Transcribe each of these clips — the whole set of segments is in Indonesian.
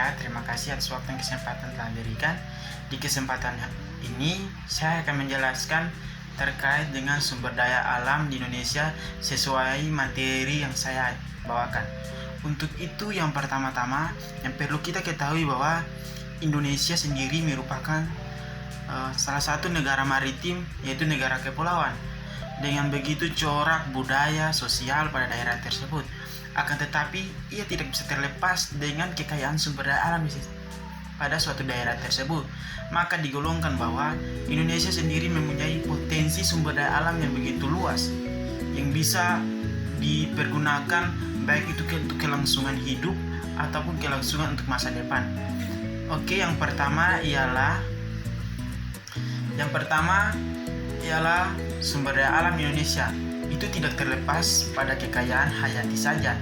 Ya, terima kasih atas waktu dan kesempatan telah diberikan. Di kesempatan ini, saya akan menjelaskan terkait dengan sumber daya alam di Indonesia sesuai materi yang saya bawakan. Untuk itu, yang pertama-tama, yang perlu kita ketahui bahwa Indonesia sendiri merupakan salah satu negara maritim, yaitu negara kepulauan. Dengan begitu corak budaya sosial pada daerah tersebut. Akan tetapi ia tidak bisa terlepas dengan kekayaan sumber daya alam pada suatu daerah tersebut. Maka digolongkan bahwa Indonesia sendiri mempunyai potensi sumber daya alam yang begitu luas yang bisa dipergunakan baik itu untuk kelangsungan hidup ataupun kelangsungan untuk masa depan. Oke, yang pertama ialah sumber daya alam Indonesia. Itu tidak terlepas pada kekayaan hayati saja.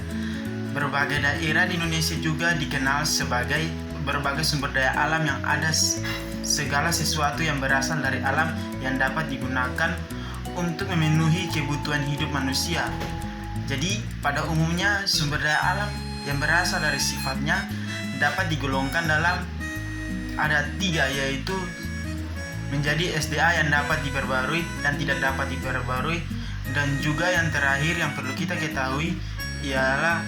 Berbagai daerah di Indonesia juga dikenal sebagai berbagai sumber daya alam yang ada segala sesuatu yang berasal dari alam yang dapat digunakan untuk memenuhi kebutuhan hidup manusia. Jadi pada umumnya sumber daya alam yang berasal dari sifatnya dapat digolongkan dalam ada 3, yaitu menjadi SDA yang dapat diperbarui dan tidak dapat diperbarui, dan juga yang terakhir yang perlu kita ketahui ialah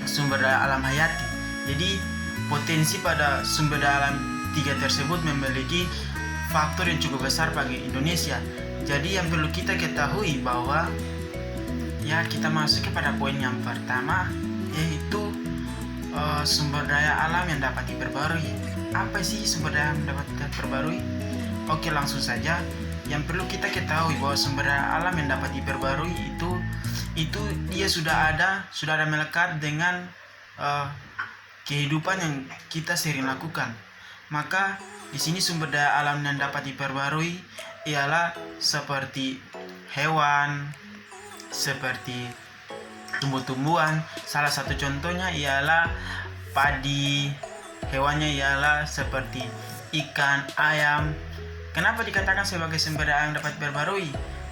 sumber daya alam hayati. Jadi potensi pada sumber daya alam 3 tersebut memiliki faktor yang cukup besar bagi Indonesia. Jadi yang perlu kita ketahui bahwa kita masuk kepada poin yang pertama, yaitu sumber daya alam yang dapat diperbarui. Apa sih sumber daya yang dapat diperbarui? Oke, langsung saja. Yang perlu kita ketahui bahwa sumber daya alam yang dapat diperbarui itu dia sudah ada melekat dengan kehidupan yang kita sering lakukan. Maka di sini sumber daya alam yang dapat diperbarui ialah seperti hewan, seperti tumbuh-tumbuhan. Salah satu contohnya ialah padi, hewannya ialah seperti ikan, ayam. Kenapa dikatakan sebagai sumber daya yang dapat diperbarui?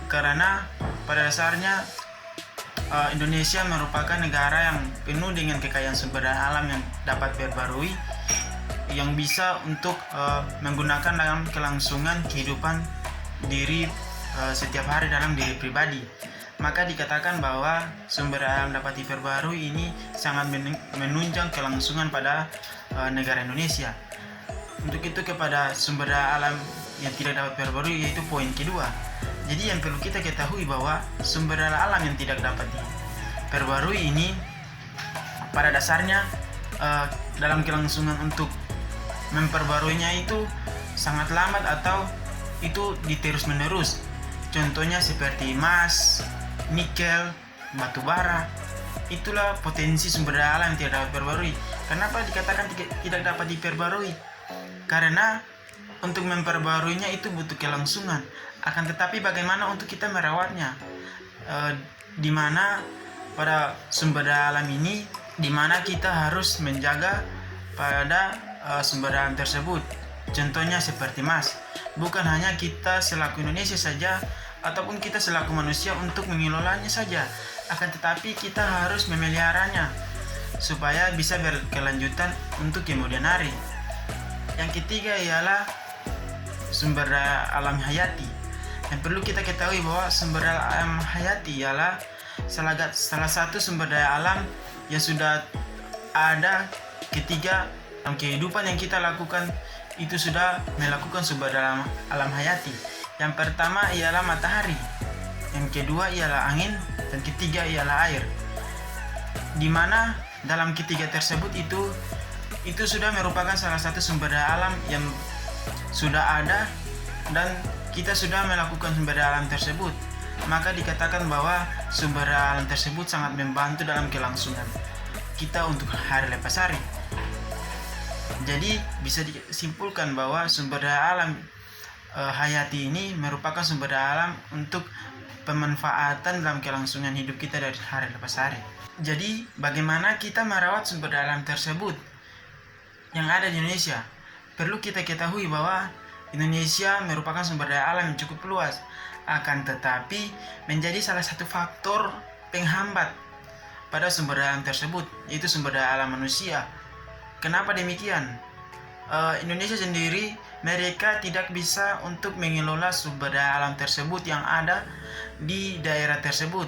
Karena pada dasarnya Indonesia merupakan negara yang penuh dengan kekayaan sumber daya alam yang dapat diperbarui, yang bisa untuk menggunakan dalam kelangsungan kehidupan diri setiap hari dalam diri pribadi. Maka dikatakan bahwa sumber daya alam dapat diperbarui ini sangat menunjang kelangsungan pada negara Indonesia. Untuk itu kepada sumber daya alam yang tidak dapat diperbarui, yaitu poin kedua. Jadi yang perlu kita ketahui bahwa sumber daya alam yang tidak dapat diperbarui ini pada dasarnya dalam kelangsungan untuk memperbaruinya itu sangat lambat atau itu diterus menerus. Contohnya seperti emas, nikel, batu bara. Itulah potensi sumber daya alam yang tidak dapat diperbarui. Kenapa dikatakan tidak dapat diperbarui? Karena untuk memperbaruinya itu butuh kelangsungan. Akan tetapi bagaimana untuk kita merawatnya? Di mana pada sumber daya alam ini, di mana kita harus menjaga pada sumber daya alam tersebut. Contohnya seperti emas. Bukan hanya kita selaku Indonesia saja ataupun kita selaku manusia untuk mengelolanya saja, akan tetapi kita harus memeliharanya supaya bisa berkelanjutan untuk kemudian hari. Yang ketiga ialah sumber daya alam hayati. Yang perlu kita ketahui bahwa sumber daya alam hayati ialah salah satu sumber daya alam yang sudah ada ketika dalam kehidupan yang kita lakukan, itu sudah melakukan sumber daya alam hayati. Yang pertama ialah matahari, yang kedua ialah angin, dan ketiga ialah air. Di mana dalam ketiga tersebut itu sudah merupakan salah satu sumber daya alam yang sudah ada dan kita sudah melakukan sumber daya alam tersebut. Maka dikatakan bahwa sumber daya alam tersebut sangat membantu dalam kelangsungan kita untuk hari lepas hari. Jadi bisa disimpulkan bahwa sumber daya alam hayati ini merupakan sumber daya alam untuk pemanfaatan dalam kelangsungan hidup kita dari hari lepas hari. Jadi bagaimana kita merawat sumber daya alam tersebut yang ada di Indonesia? Perlu kita ketahui bahwa Indonesia merupakan sumber daya alam yang cukup luas, akan tetapi menjadi salah satu faktor penghambat pada sumber daya alam tersebut, yaitu sumber daya alam manusia. Kenapa demikian? Indonesia sendiri mereka tidak bisa untuk mengelola sumber daya alam tersebut yang ada di daerah tersebut.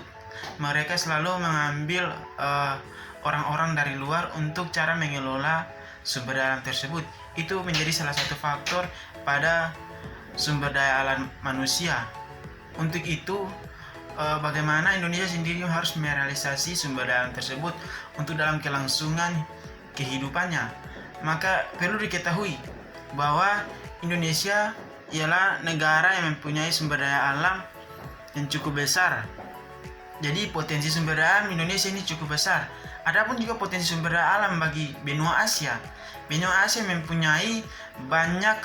Mereka selalu mengambil orang-orang dari luar untuk cara mengelola sumber daya alam tersebut. Itu menjadi salah satu faktor pada sumber daya alam manusia. Untuk itu, bagaimana Indonesia sendiri harus merealisasi sumber daya alam tersebut untuk dalam kelangsungan kehidupannya. Maka perlu diketahui bahwa Indonesia ialah negara yang mempunyai sumber daya alam yang cukup besar. Jadi potensi sumber daya alam Indonesia ini cukup besar. Adapun juga potensi sumber daya alam bagi benua Asia. Benua Asia mempunyai banyak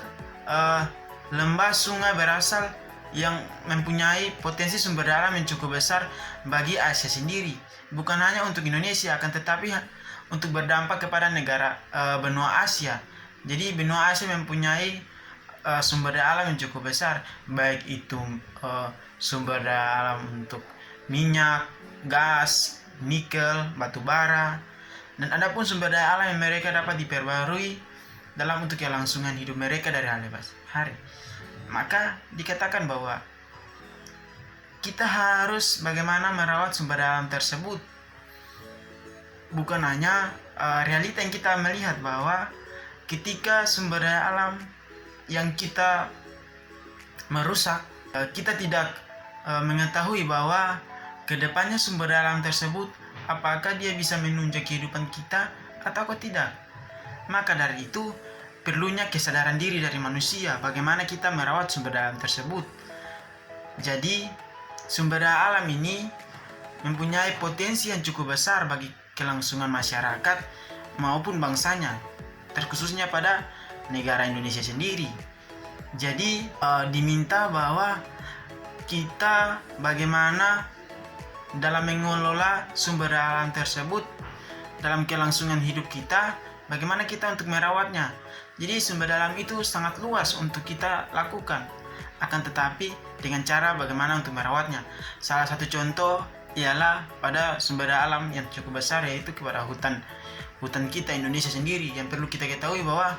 lembah sungai berasal yang mempunyai potensi sumber daya alam yang cukup besar bagi Asia sendiri. Bukan hanya untuk Indonesia, akan tetapi untuk berdampak kepada negara benua Asia. Jadi benua Asia mempunyai sumber daya alam yang cukup besar, baik itu sumber daya alam untuk minyak, gas, nikel, batu bara, dan adapun sumber daya alam yang mereka dapat diperbarui dalam untuk kelangsungan hidup mereka dari hari ke hari. Maka dikatakan bahwa kita harus bagaimana merawat sumber daya alam tersebut. Bukan hanya realita yang kita melihat bahwa ketika sumber daya alam yang kita merusak, kita tidak mengetahui bahwa kedepannya sumber daya alam tersebut apakah dia bisa menunjang kehidupan kita atau tidak. Maka dari itu perlunya kesadaran diri dari manusia bagaimana kita merawat sumber daya alam tersebut. Jadi sumber daya alam ini mempunyai potensi yang cukup besar bagi kelangsungan masyarakat maupun bangsanya, terkhususnya pada negara Indonesia sendiri. Jadi diminta bahwa kita bagaimana dalam mengelola sumber daya alam tersebut dalam kelangsungan hidup kita, bagaimana kita untuk merawatnya. Jadi sumber daya alam itu sangat luas untuk kita lakukan, akan tetapi dengan cara bagaimana untuk merawatnya. Salah satu contoh ialah pada sumber daya alam yang cukup besar, yaitu kepada hutan kita Indonesia sendiri. Yang perlu kita ketahui bahwa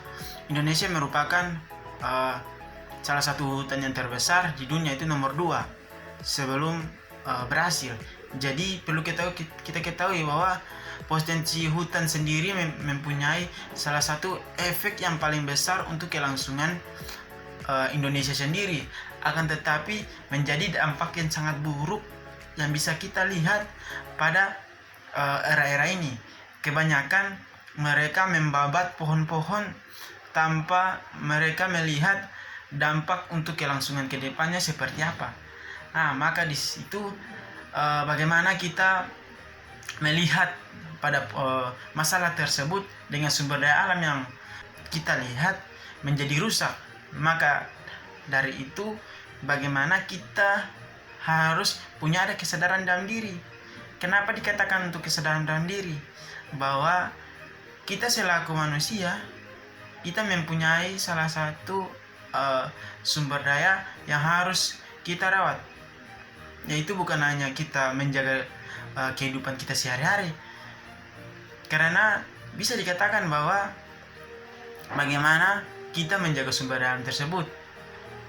Indonesia merupakan salah satu hutan yang terbesar di dunia, itu nomor 2 sebelum Brasil. Jadi perlu kita ketahui bahwa potensi hutan sendiri mempunyai salah satu efek yang paling besar untuk kelangsungan Indonesia sendiri. Akan tetapi menjadi dampak yang sangat buruk yang bisa kita lihat pada era-era ini. Kebanyakan mereka membabat pohon-pohon tanpa mereka melihat dampak untuk kelangsungan ke depannya seperti apa. Nah, maka di situ bagaimana kita melihat pada masalah tersebut dengan sumber daya alam yang kita lihat menjadi rusak. Maka dari itu bagaimana kita harus punya ada kesadaran dalam diri. Kenapa dikatakan untuk kesadaran dalam diri? Bahwa kita selaku manusia, kita mempunyai salah satu sumber daya yang harus kita rawat, yaitu bukan hanya kita menjaga kehidupan kita sehari-hari, karena bisa dikatakan bahwa bagaimana kita menjaga sumber daya alam tersebut.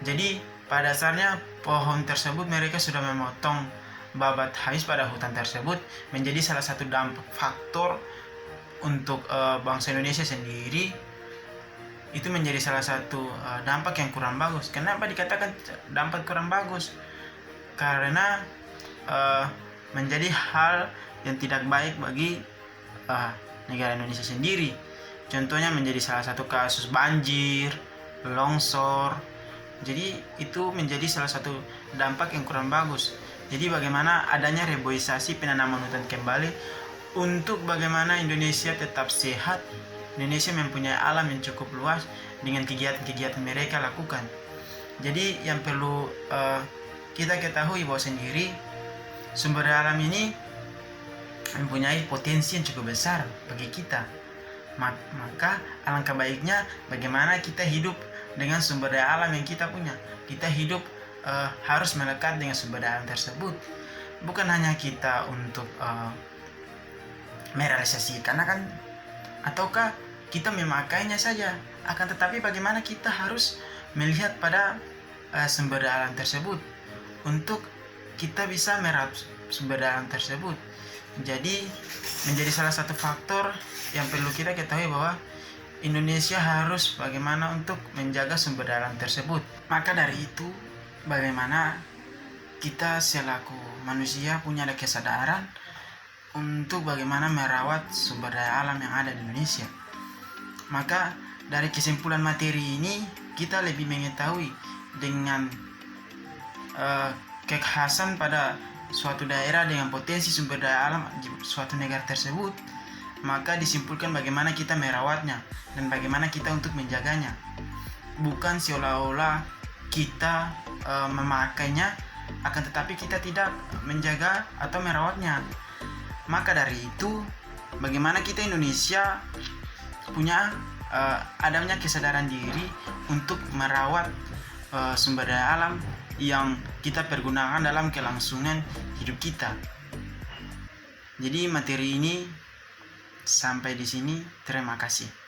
Jadi pada dasarnya pohon tersebut mereka sudah memotong babat habis pada hutan tersebut, menjadi salah satu dampak faktor untuk bangsa Indonesia sendiri. Itu menjadi salah satu dampak yang kurang bagus. Kenapa dikatakan dampak kurang bagus? Karena menjadi hal yang tidak baik bagi negara Indonesia sendiri. Contohnya menjadi salah satu kasus banjir, longsor. Jadi itu menjadi salah satu dampak yang kurang bagus. Jadi bagaimana adanya reboisasi penanaman hutan kembali untuk bagaimana Indonesia tetap sehat. Indonesia mempunyai alam yang cukup luas dengan kegiatan-kegiatan mereka lakukan. Jadi yang perlu kita ketahui bahwa sendiri sumber daya alam ini mempunyai potensi yang cukup besar bagi kita. Maka alangkah baiknya bagaimana kita hidup dengan sumber daya alam yang kita punya. Kita hidup harus melekat dengan sumber daya alam tersebut. Bukan hanya kita untuk merealisasi, karena kan ataukah kita memakainya saja. Akan tetapi bagaimana kita harus melihat pada sumber daya alam tersebut untuk kita bisa meraup sumber daya alam tersebut. Jadi menjadi salah satu faktor yang perlu kita ketahui bahwa Indonesia harus bagaimana untuk menjaga sumber daya alam tersebut. Maka dari itu, bagaimana kita selaku manusia punya ada kesadaran untuk bagaimana merawat sumber daya alam yang ada di Indonesia. Maka dari kesimpulan materi ini kita lebih mengetahui dengan kekhasan pada suatu daerah dengan potensi sumber daya alam di suatu negara tersebut, maka disimpulkan bagaimana kita merawatnya dan bagaimana kita untuk menjaganya. Bukan seolah-olah kita memakainya, akan tetapi kita tidak menjaga atau merawatnya. Maka dari itu, bagaimana kita Indonesia punya adanya kesadaran diri untuk merawat sumber daya alam yang kita pergunakan dalam kelangsungan hidup kita. Jadi materi ini sampai di sini. Terima kasih.